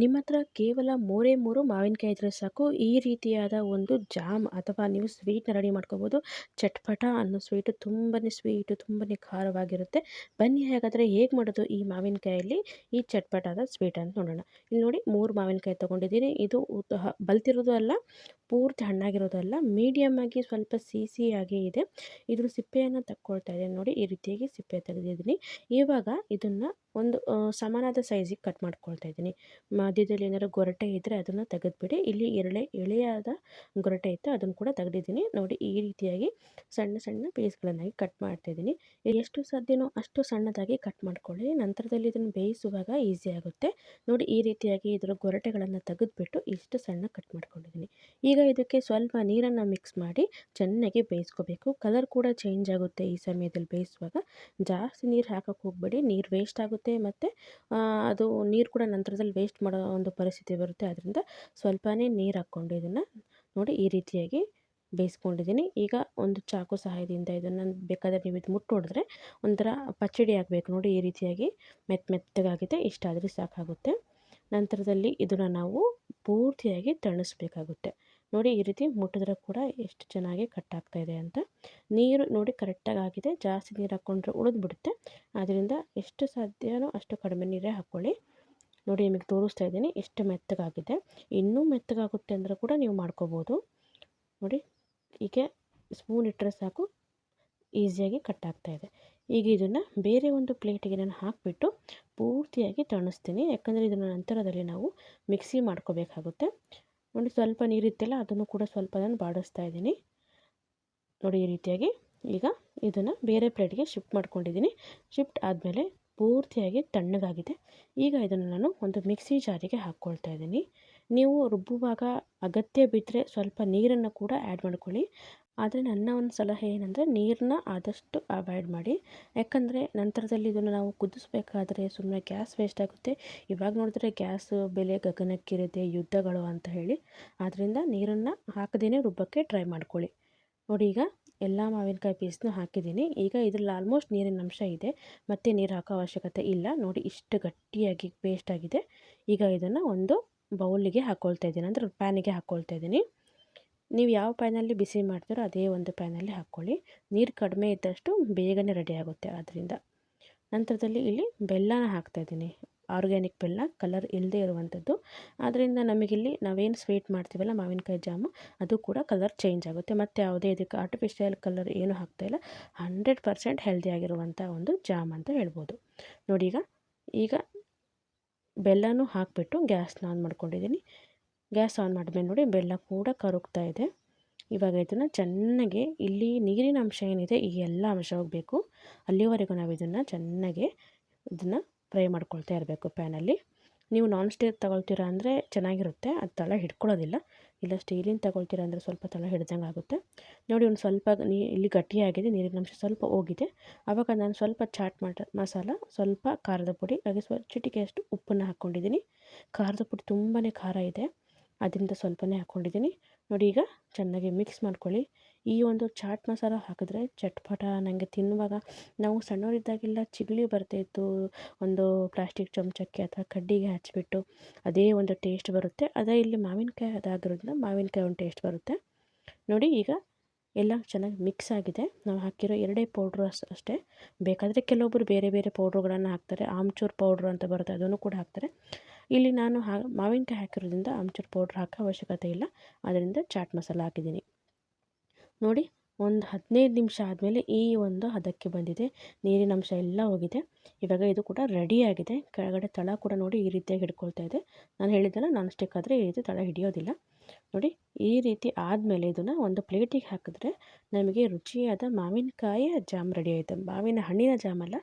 ನಿಮ್ಮ ಹತ್ರ ಕೇವಲ 3 ಮಾವಿನಕಾಯಿ ಇದ್ರೆ ಸಾಕು, ಈ ರೀತಿಯಾದ ಒಂದು ಜಾಮ್ ಅಥವಾ ನೀವು ಸ್ವೀಟ್‌ನ ರೆಡಿ ಮಾಡ್ಕೋಬೋದು. ಚಟ್ಪಟ ಅನ್ನೋ ಸ್ವೀಟು, ತುಂಬನೇ ಸ್ವೀಟು, ತುಂಬನೇ ಖಾರವಾಗಿರುತ್ತೆ. ಬನ್ನಿ ಹಾಗಾದರೆ ಹೇಗೆ ಮಾಡೋದು ಈ ಮಾವಿನಕಾಯಲ್ಲಿ ಈ ಚಟ್ಪಟಾದ ಸ್ವೀಟ್ ಅಂತ ನೋಡೋಣ. ಇಲ್ಲಿ ನೋಡಿ 3 ಮಾವಿನಕಾಯಿ ತೊಗೊಂಡಿದ್ದೀನಿ. ಇದು ಬಲ್ತಿರೋದು ಅಲ್ಲ, ಪೂರ್ತಿ ಹಣ್ಣಾಗಿರೋದು ಅಲ್ಲ, ಮೀಡಿಯಮ್ ಆಗಿ ಸ್ವಲ್ಪ ಸಿಹಿಯಾಗಿ ಇದೆ. ಇದ್ರ ಸಿಪ್ಪೆಯನ್ನು ತಕ್ಕೊಳ್ತಾ ಇದ್ದೀನಿ ನೋಡಿ, ಈ ರೀತಿಯಾಗಿ ಸಿಪ್ಪೆ ತೆಗೆದಿದ್ದೀನಿ. ಇವಾಗ ಇದನ್ನು ಒಂದು ಸಮಾನಾದ ಸೈಜಿಗೆ ಕಟ್ ಮಾಡ್ಕೊಳ್ತಾ ಇದ್ದೀನಿ. ಮಧ್ಯದಲ್ಲಿ ಏನಾದ್ರು ಗೊರಟೆ ಇದ್ದರೆ ಅದನ್ನು ತೆಗೆದುಬಿಡಿ. ಇಲ್ಲಿ ಎಳೆಯಾದ ಗೊರಟೆ ಇತ್ತು, ಅದನ್ನು ಕೂಡ ತೆಗೆದಿದ್ದೀನಿ ನೋಡಿ. ಈ ರೀತಿಯಾಗಿ ಸಣ್ಣ ಸಣ್ಣ ಪೀಸ್ಗಳನ್ನಾಗಿ ಕಟ್ ಮಾಡ್ತಾ ಇದ್ದೀನಿ. ಎಷ್ಟು ಸಾಧ್ಯನೋ ಅಷ್ಟು ಸಣ್ಣದಾಗಿ ಕಟ್ ಮಾಡ್ಕೊಳ್ಳಿ. ನಂತರದಲ್ಲಿ ಇದನ್ನು ಬೇಯಿಸುವಾಗ ಈಸಿ ಆಗುತ್ತೆ ನೋಡಿ. ಈ ರೀತಿಯಾಗಿ ಇದರ ಗೊರಟೆಗಳನ್ನು ತೆಗೆದುಬಿಟ್ಟು ಇಷ್ಟು ಸಣ್ಣ ಕಟ್ ಮಾಡ್ಕೊಂಡಿದ್ದೀನಿ. ಈಗ ಇದಕ್ಕೆ ಸ್ವಲ್ಪ ನೀರನ್ನು ಮಿಕ್ಸ್ ಮಾಡಿ ಚೆನ್ನಾಗಿ ಬೇಯಿಸ್ಕೋಬೇಕು. ಕಲರ್ ಕೂಡ ಚೇಂಜ್ ಆಗುತ್ತೆ ಈ ಸಮಯದಲ್ಲಿ ಬೇಯಿಸುವಾಗ. ಜಾಸ್ತಿ ನೀರು ಹಾಕಕ್ಕೆ ಹೋಗಬೇಡಿ, ನೀರು ವೇಸ್ಟ್ ಆಗುತ್ತೆ. ಮತ್ತು ಅದು ನೀರು ಕೂಡ ನಂತರದಲ್ಲಿ ವೇಸ್ಟ್ ಮಾಡೋ ಒಂದು ಪರಿಸ್ಥಿತಿ ಬರುತ್ತೆ. ಅದರಿಂದ ಸ್ವಲ್ಪನೇ ನೀರು ಹಾಕ್ಕೊಂಡು ಇದನ್ನು ನೋಡಿ ಈ ರೀತಿಯಾಗಿ ಬೇಯಿಸ್ಕೊಂಡಿದ್ದೀನಿ. ಈಗ ಒಂದು ಚಾಕು ಸಹಾಯದಿಂದ ಇದನ್ನು ಬೇಕಾದರೆ ನೀವು ಇದು ಮುಟ್ಟು ಹೊಡೆದ್ರೆ ಒಂಥರ ಪಚ್ಚಡಿ ಆಗಬೇಕು ನೋಡಿ. ಈ ರೀತಿಯಾಗಿ ಮೆತ್ತಗಾಗಿದೆ, ಇಷ್ಟಾದರೆ ಸಾಕಾಗುತ್ತೆ. ನಂತರದಲ್ಲಿ ಇದನ್ನು ನಾವು ಪೂರ್ತಿಯಾಗಿ ತಣಿಸ್ಬೇಕಾಗುತ್ತೆ ನೋಡಿ. ಈ ರೀತಿ ಮುಟ್ಟಿದ್ರೆ ಕೂಡ ಎಷ್ಟು ಚೆನ್ನಾಗಿ ಕಟ್ ಆಗ್ತಾ ಇದೆ ಅಂತ. ನೀರು ನೋಡಿ ಕರೆಕ್ಟಾಗಿ ಆಗಿದೆ. ಜಾಸ್ತಿ ನೀರು ಹಾಕ್ಕೊಂಡ್ರೆ ಉಳಿದ್ಬಿಡುತ್ತೆ. ಆದ್ದರಿಂದ ಎಷ್ಟು ಸಾಧ್ಯನೋ ಅಷ್ಟು ಕಡಿಮೆ ನೀರೇ ಹಾಕ್ಕೊಳ್ಳಿ ನೋಡಿ. ನಿಮಗೆ ತೋರಿಸ್ತಾ ಇದ್ದೀನಿ ಎಷ್ಟು ಮೆತ್ತಗಾಗಿದೆ. ಇನ್ನೂ ಮೆತ್ತಗಾಗುತ್ತೆ ಅಂದರೆ ಕೂಡ ನೀವು ಮಾಡ್ಕೋಬೋದು ನೋಡಿ. ಹೀಗೆ ಸ್ಪೂನ್ ಇಟ್ಟರೆ ಸಾಕು, ಈಸಿಯಾಗಿ ಕಟ್ ಆಗ್ತಾಯಿದೆ. ಈಗ ಇದನ್ನು ಬೇರೆ ಒಂದು ಪ್ಲೇಟಿಗೆ ನಾನು ಹಾಕಿಬಿಟ್ಟು ಪೂರ್ತಿಯಾಗಿ ತಣಿಸ್ತೀನಿ. ಯಾಕಂದರೆ ಇದನ್ನು ನಂತರದಲ್ಲಿ ನಾವು ಮಿಕ್ಸಿ ಮಾಡ್ಕೋಬೇಕಾಗುತ್ತೆ ನೋಡಿ. ಸ್ವಲ್ಪ ನೀರಿತ್ತಲ್ಲ, ಅದನ್ನು ಕೂಡ ಸ್ವಲ್ಪ ನಾನು ಬಾಡಿಸ್ತಾ ಇದ್ದೀನಿ ನೋಡಿ. ಈ ರೀತಿಯಾಗಿ ಈಗ ಇದನ್ನು ಬೇರೆ ಪ್ಲೇಟ್ಗೆ ಶಿಫ್ಟ್ ಮಾಡ್ಕೊಂಡಿದ್ದೀನಿ. ಶಿಫ್ಟ್ ಆದಮೇಲೆ ಪೂರ್ತಿಯಾಗಿ ತಣ್ಣಗಾಗಿದೆ. ಈಗ ಇದನ್ನು ನಾನು ಒಂದು ಮಿಕ್ಸಿ ಜಾರಿಗೆ ಹಾಕ್ಕೊಳ್ತಾ ಇದ್ದೀನಿ. ನೀವು ರುಬ್ಬುವಾಗ ಅಗತ್ಯ ಬಿದ್ದರೆ ಸ್ವಲ್ಪ ನೀರನ್ನು ಕೂಡ ಆ್ಯಡ್ ಮಾಡ್ಕೊಳ್ಳಿ. ಆದರೆ ನನ್ನ ಒಂದು ಸಲಹೆ ಏನಂದರೆ ನೀರನ್ನ ಆದಷ್ಟು ಅವಾಯ್ಡ್ ಮಾಡಿ. ಯಾಕಂದರೆ ನಂತರದಲ್ಲಿ ಇದನ್ನು ನಾವು ಕುದಿಸ್ಬೇಕಾದ್ರೆ ಸುಮ್ಮನೆ ಗ್ಯಾಸ್ ವೇಸ್ಟ್ ಆಗುತ್ತೆ. ಇವಾಗ ನೋಡಿದ್ರೆ ಗ್ಯಾಸ್ ಬೆಲೆ ಗಗನಕ್ಕೇರಿದೆ, ಯುದ್ಧಗಳು ಅಂತ ಹೇಳಿ. ಆದ್ದರಿಂದ ನೀರನ್ನು ಹಾಕದೇ ರುಬ್ಬಕ್ಕೆ ಟ್ರೈ ಮಾಡ್ಕೊಳ್ಳಿ ನೋಡಿ. ಈಗ ಎಲ್ಲ ಮಾವಿನಕಾಯಿ ಪೀಸ್ನು ಹಾಕಿದ್ದೀನಿ. ಈಗ ಇದರಲ್ಲಿ ಆಲ್ಮೋಸ್ಟ್ ನೀರಿನ ಅಂಶ ಇದೆ, ಮತ್ತು ನೀರು ಹಾಕೋ ಅವಶ್ಯಕತೆ ಇಲ್ಲ ನೋಡಿ. ಇಷ್ಟು ಗಟ್ಟಿಯಾಗಿ ಪೇಸ್ಟ್ ಆಗಿದೆ. ಈಗ ಇದನ್ನು ಒಂದು ಬೌಲಿಗೆ ಹಾಕ್ಕೊಳ್ತಾ ಇದ್ದೀನಿ, ಅಂದರೆ ಪ್ಯಾನಿಗೆ ಹಾಕ್ಕೊಳ್ತಾ ಇದ್ದೀನಿ. ನೀವು ಯಾವ ಪ್ಯಾನಲ್ಲಿ ಬಿಸಿ ಮಾಡ್ತೀರೋ ಅದೇ ಒಂದು ಪ್ಯಾನಲ್ಲಿ ಹಾಕ್ಕೊಳ್ಳಿ. ನೀರು ಕಡಿಮೆ ಇದ್ದಷ್ಟು ಬೇಗನೆ ರೆಡಿ ಆಗುತ್ತೆ. ಆದ್ದರಿಂದ ನಂತರದಲ್ಲಿ ಇಲ್ಲಿ ಬೆಲ್ಲನ ಹಾಕ್ತಾಯಿದ್ದೀನಿ. ಆರ್ಗ್ಯಾನಿಕ್ ಬೆಲ್ಲ, ಕಲರ್ ಇಲ್ಲದೆ ಇರುವಂಥದ್ದು. ಆದ್ದರಿಂದ ನಮಗಿಲ್ಲಿ ನಾವೇನು ಸ್ವೀಟ್ ಮಾಡ್ತೀವಲ್ಲ ಮಾವಿನಕಾಯಿ ಜಾಮು, ಅದು ಕೂಡ ಕಲರ್ ಚೇಂಜ್ ಆಗುತ್ತೆ. ಮತ್ತು ಯಾವುದೇ ಇದಕ್ಕೆ ಆರ್ಟಿಫಿಷಿಯಲ್ ಕಲರ್ ಏನೂ ಹಾಕ್ತಾಯಿಲ್ಲ. 100% ಹೆಲ್ದಿಯಾಗಿರುವಂಥ ಒಂದು ಜಾಮ್ ಅಂತ ಹೇಳ್ಬೋದು ನೋಡಿ. ಈಗ ಬೆಲ್ಲನೂ ಹಾಕಿಬಿಟ್ಟು ಗ್ಯಾಸ್ನ ಆನ್ ಮಾಡ್ಕೊಂಡಿದ್ದೀನಿ. ಗ್ಯಾಸ್ ಆನ್ ಮಾಡಿದ್ಮೇಲೆ ನೋಡಿ ಬೆಲ್ಲ ಕೂಡ ಕರಗ್ತಾ ಇದೆ. ಇವಾಗ ಇದನ್ನು ಚೆನ್ನಾಗಿ, ಇಲ್ಲಿ ನೀರಿನ ಅಂಶ ಏನಿದೆ ಈ ಎಲ್ಲ ಅಂಶ ಹೋಗಬೇಕು. ಅಲ್ಲಿವರೆಗೂ ನಾವು ಇದನ್ನು ಚೆನ್ನಾಗಿ ಫ್ರೈ ಮಾಡ್ಕೊಳ್ತಾ ಇರಬೇಕು ಪ್ಯಾನಲ್ಲಿ. ನೀವು ನಾನ್ ಸ್ಟಿಕ್ ತಗೊಳ್ತೀರಾ ಅಂದರೆ ಚೆನ್ನಾಗಿರುತ್ತೆ, ಅದು ತಳ ಹಿಡ್ಕೊಳ್ಳೋದಿಲ್ಲ. ಇಲ್ಲ ಸ್ಟೀಲಿನ ತಗೊಳ್ತೀರಾ ಅಂದರೆ ಸ್ವಲ್ಪ ತಳ ಹಿಡ್ದಂಗೆ ಆಗುತ್ತೆ ನೋಡಿ. ಒಂದು ಸ್ವಲ್ಪ ಇಲ್ಲಿ ಗಟ್ಟಿಯಾಗಿದೆ, ನೀರಿನ ಅಂಶ ಸ್ವಲ್ಪ ಹೋಗಿದೆ. ಆವಾಗ ನಾನು ಸ್ವಲ್ಪ ಚಾಟ್ ಮಸಾಲ, ಸ್ವಲ್ಪ ಖಾರದ ಪುಡಿ, ಹಾಗೆ ಚಿಟಿಕೆಯಷ್ಟು ಉಪ್ಪನ್ನು ಹಾಕ್ಕೊಂಡಿದ್ದೀನಿ. ಖಾರದ ಪುಡಿ ತುಂಬಾ ಖಾರ ಇದೆ, ಅದರಿಂದ ಸ್ವಲ್ಪನೇ ಹಾಕ್ಕೊಂಡಿದ್ದೀನಿ ನೋಡಿ. ಈಗ ಚೆನ್ನಾಗಿ ಮಿಕ್ಸ್ ಮಾಡ್ಕೊಳ್ಳಿ. ಈ ಒಂದು ಚಾಟ್ ಮಸಾಲ ಹಾಕಿದ್ರೆ ಚಟ್ಪಟ ನನಗೆ ತಿನ್ನುವಾಗ, ನಾವು ಸಣ್ಣವರಿದ್ದಾಗೆಲ್ಲ ಚಿಗಳಿ ಬರ್ತಾಯಿತ್ತು, ಒಂದು ಪ್ಲಾಸ್ಟಿಕ್ ಚಮಚಕ್ಕೆ ಅಥವಾ ಕಡ್ಡಿಗೆ ಹಚ್ಚಿಬಿಟ್ಟು ಅದೇ ಒಂದು ಟೇಸ್ಟ್ ಬರುತ್ತೆ. ಅದೇ ಇಲ್ಲಿ ಮಾವಿನಕಾಯಿ ಅದಾಗಿರೋದ್ರಿಂದ ಮಾವಿನಕಾಯಿ ಒಂದು ಟೇಸ್ಟ್ ಬರುತ್ತೆ ನೋಡಿ. ಈಗ ಎಲ್ಲ ಚೆನ್ನಾಗಿ ಮಿಕ್ಸ್ ಆಗಿದೆ. ನಾವು ಹಾಕಿರೋ 2 ಪೌಡ್ರು ಅಷ್ಟೇ. ಬೇಕಾದರೆ ಕೆಲವೊಬ್ಬರು ಬೇರೆ ಬೇರೆ ಪೌಡ್ರುಗಳನ್ನು ಹಾಕ್ತಾರೆ. ಆಮ್ಚೂರ್ ಪೌಡ್ರು ಅಂತ ಬರುತ್ತೆ, ಅದನ್ನು ಕೂಡ ಹಾಕ್ತಾರೆ. ಇಲ್ಲಿ ನಾನು ಮಾವಿನಕಾಯಿ ಹಾಕಿರೋದ್ರಿಂದ ಆಮ್ಚೂರ್ ಪೌಡ್ರ್ ಹಾಕೋ ಅವಶ್ಯಕತೆ ಇಲ್ಲ. ಅದರಿಂದ ಚಾಟ್ ಮಸಾಲ ಹಾಕಿದ್ದೀನಿ ನೋಡಿ. ಒಂದು 15 ನಿಮಿಷ ಆದಮೇಲೆ ಈ ಒಂದು ಹದಕ್ಕೆ ಬಂದಿದೆ. ನೀರಿನ ಅಂಶ ಎಲ್ಲ ಹೋಗಿದೆ. ಇವಾಗ ಇದು ಕೂಡ ರೆಡಿಯಾಗಿದೆ. ಕೆಳಗಡೆ ತಳ ಕೂಡ ನೋಡಿ ಈ ರೀತಿಯಾಗಿ ಹಿಡ್ಕೊಳ್ತಾ ಇದೆ. ನಾನು ಹೇಳಿದ್ದೆಲ್ಲ ನಾನ್ ಸ್ಟಿಕ್ ಆದರೆ ಈ ರೀತಿ ತಳ ಹಿಡಿಯೋದಿಲ್ಲ ನೋಡಿ. ಈ ರೀತಿ ಆದಮೇಲೆ ಇದನ್ನು ಒಂದು ಪ್ಲೇಟಿಗೆ ಹಾಕಿದ್ರೆ ನಮಗೆ ರುಚಿಯಾದ ಮಾವಿನಕಾಯಿಯ ಜಾಮ್ ರೆಡಿ ಆಯಿತು. ಮಾವಿನ ಹಣ್ಣಿನ ಜಾಮ್ ಅಲ್ಲ,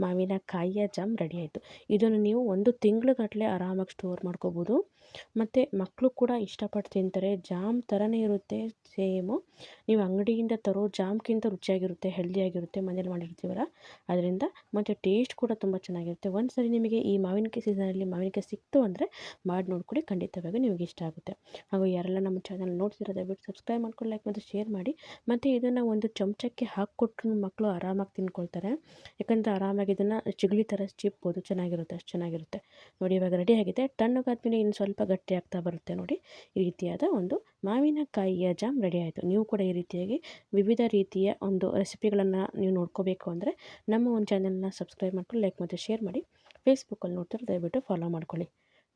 ಮಾವಿನಕಾಯಿಯ ಜಾಮ್ ರೆಡಿ ಆಯಿತು. ಇದನ್ನು ನೀವು 1 ತಿಂಗಳುಗಟ್ಟಲೆ ಆರಾಮಾಗಿ ಸ್ಟೋರ್ ಮಾಡ್ಕೋಬೋದು. ಮತ್ತು ಮಕ್ಕಳು ಕೂಡ ಇಷ್ಟಪಟ್ಟು ತಿಂತಾರೆ. ಜಾಮ್ ಥರನೇ ಇರುತ್ತೆ ಸೇಮು. ನೀವು ಅಂಗಡಿಯಿಂದ ತರೋ ಜಾಮ್ಗಿಂತ ರುಚಿಯಾಗಿರುತ್ತೆ, ಹೆಲ್ದಿಯಾಗಿರುತ್ತೆ, ಮನೇಲಿ ಮಾಡಿರ್ತೀವಲ್ಲ ಅದರಿಂದ. ಮತ್ತು ಟೇಸ್ಟ್ ಕೂಡ ತುಂಬ ಚೆನ್ನಾಗಿರುತ್ತೆ. ಒಂದು ಸರಿ ನಿಮಗೆ ಈ ಮಾವಿನಕಾಯಿ ಸೀಸನಲ್ಲಿ ಮಾವಿನಕಾಯಿ ಸಿಕ್ತು ಅಂದರೆ ಮಾಡಿ ನೋಡ್ಕೊಳ್ಳಿ, ಖಂಡಿತವಾಗಿ ನಿಮಗೆ ಇಷ್ಟ ಆಗುತ್ತೆ. ಹಾಗೂ ಯಾರೆಲ್ಲ ನಮ್ಮ ಚಾನಲ್ ನೋಡ್ತಿರೋ ದಯವಿಟ್ಟು ಸಬ್ಸ್ಕ್ರೈಬ್ ಮಾಡ್ಕೊಂಡು ಲೈಕ್ ಮತ್ತು ಶೇರ್ ಮಾಡಿ. ಮತ್ತು ಇದನ್ನು ಒಂದು ಚಮಚಕ್ಕೆ ಹಾಕ್ಕೊಟ್ರು ಮಕ್ಕಳು ಆರಾಮಾಗಿ ತಿಂದ್ಕೊಳ್ತಾರೆ. ಯಾಕಂದರೆ ಆರಾಮಾಗಿ ಇದನ್ನು ಚಿಗಳಿ ಥರ ಚಿಪ್ಬೋದು, ಚೆನ್ನಾಗಿರುತ್ತೆ, ಅಷ್ಟು ಚೆನ್ನಾಗಿರುತ್ತೆ. ನೋಡಿ ಇವಾಗ ರೆಡಿ ಆಗಿದೆ. ತಣ್ಣಗಾದ್ಮೇಲೆ ಇನ್ನು ಸ್ವಲ್ಪ ಗಟ್ಟಿ ಆಗ್ತಾ ಬರುತ್ತೆ ನೋಡಿ. ಈ ರೀತಿಯಾದ ಒಂದು ಮಾವಿನಕಾಯಿಯ ಜಾಮ್ ರೆಡಿ ಆಯಿತು. ನೀವು ಕೂಡ ಈ ರೀತಿಯಾಗಿ ವಿವಿಧ ರೀತಿಯ ಒಂದು ರೆಸಿಪಿಗಳನ್ನು ನೀವು ನೋಡ್ಕೋಬೇಕು ಅಂದರೆ ನಮ್ಮ ಒಂದು ಚಾನಲ್ನ ಸಬ್ಸ್ಕ್ರೈಬ್ ಮಾಡ್ಕೊಂಡು ಲೈಕ್ ಮತ್ತು ಶೇರ್ ಮಾಡಿ. ಫೇಸ್ಬುಕ್ಕಲ್ಲಿ ನೋಡ್ತಾರೆ ದಯವಿಟ್ಟು ಫಾಲೋ ಮಾಡ್ಕೊಳ್ಳಿ.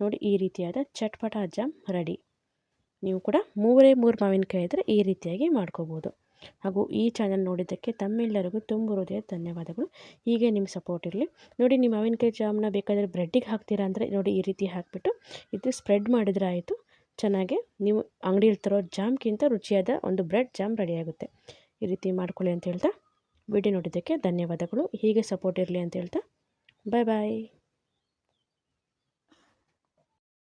ನೋಡಿ ಈ ರೀತಿಯಾದ ಚಟ್ಪಟ ಜಾಮ್ ರೆಡಿ. ನೀವು ಕೂಡ 3 ಮಾವಿನಕಾಯಿ ಇದ್ದರೆ ಈ ರೀತಿಯಾಗಿ ಮಾಡ್ಕೋಬೋದು. ಹಾಗೂ ಈ ಚಾನಲ್ ನೋಡಿದ್ದಕ್ಕೆ ತಮ್ಮೆಲ್ಲರಿಗೂ ತುಂಬ ಹೃದಯ ಧನ್ಯವಾದಗಳು. ಹೀಗೆ ನಿಮ್ಮ ಸಪೋರ್ಟ್ ಇರಲಿ. ನೋಡಿ, ನೀವು ಮಾವಿನಕಾಯಿ ಜಾಮ್ನ ಬೇಕಾದರೆ ಬ್ರೆಡ್ಡಿಗೆ ಹಾಕ್ತೀರಾ ಅಂದರೆ ನೋಡಿ ಈ ರೀತಿ ಹಾಕಿಬಿಟ್ಟು ಇದು ಸ್ಪ್ರೆಡ್ ಮಾಡಿದರೆ ಆಯಿತು. ಚೆನ್ನಾಗಿ ನೀವು ಅಂಗಡಿಯಲ್ಲಿ ತರೋ ಜಾಮ್ಗಿಂತ ರುಚಿಯಾದ ಒಂದು ಬ್ರೆಡ್ ಜಾಮ್ ರೆಡಿಯಾಗುತ್ತೆ. ಈ ರೀತಿ ಮಾಡ್ಕೊಳ್ಳಿ ಅಂತ ಹೇಳ್ತಾ ವಿಡಿಯೋ ನೋಡಿದ್ದಕ್ಕೆ ಧನ್ಯವಾದಗಳು. ಹೀಗೆ ಸಪೋರ್ಟ್ ಇರಲಿ ಅಂತ ಹೇಳ್ತಾ ಬಾಯ್ ಬಾಯ್.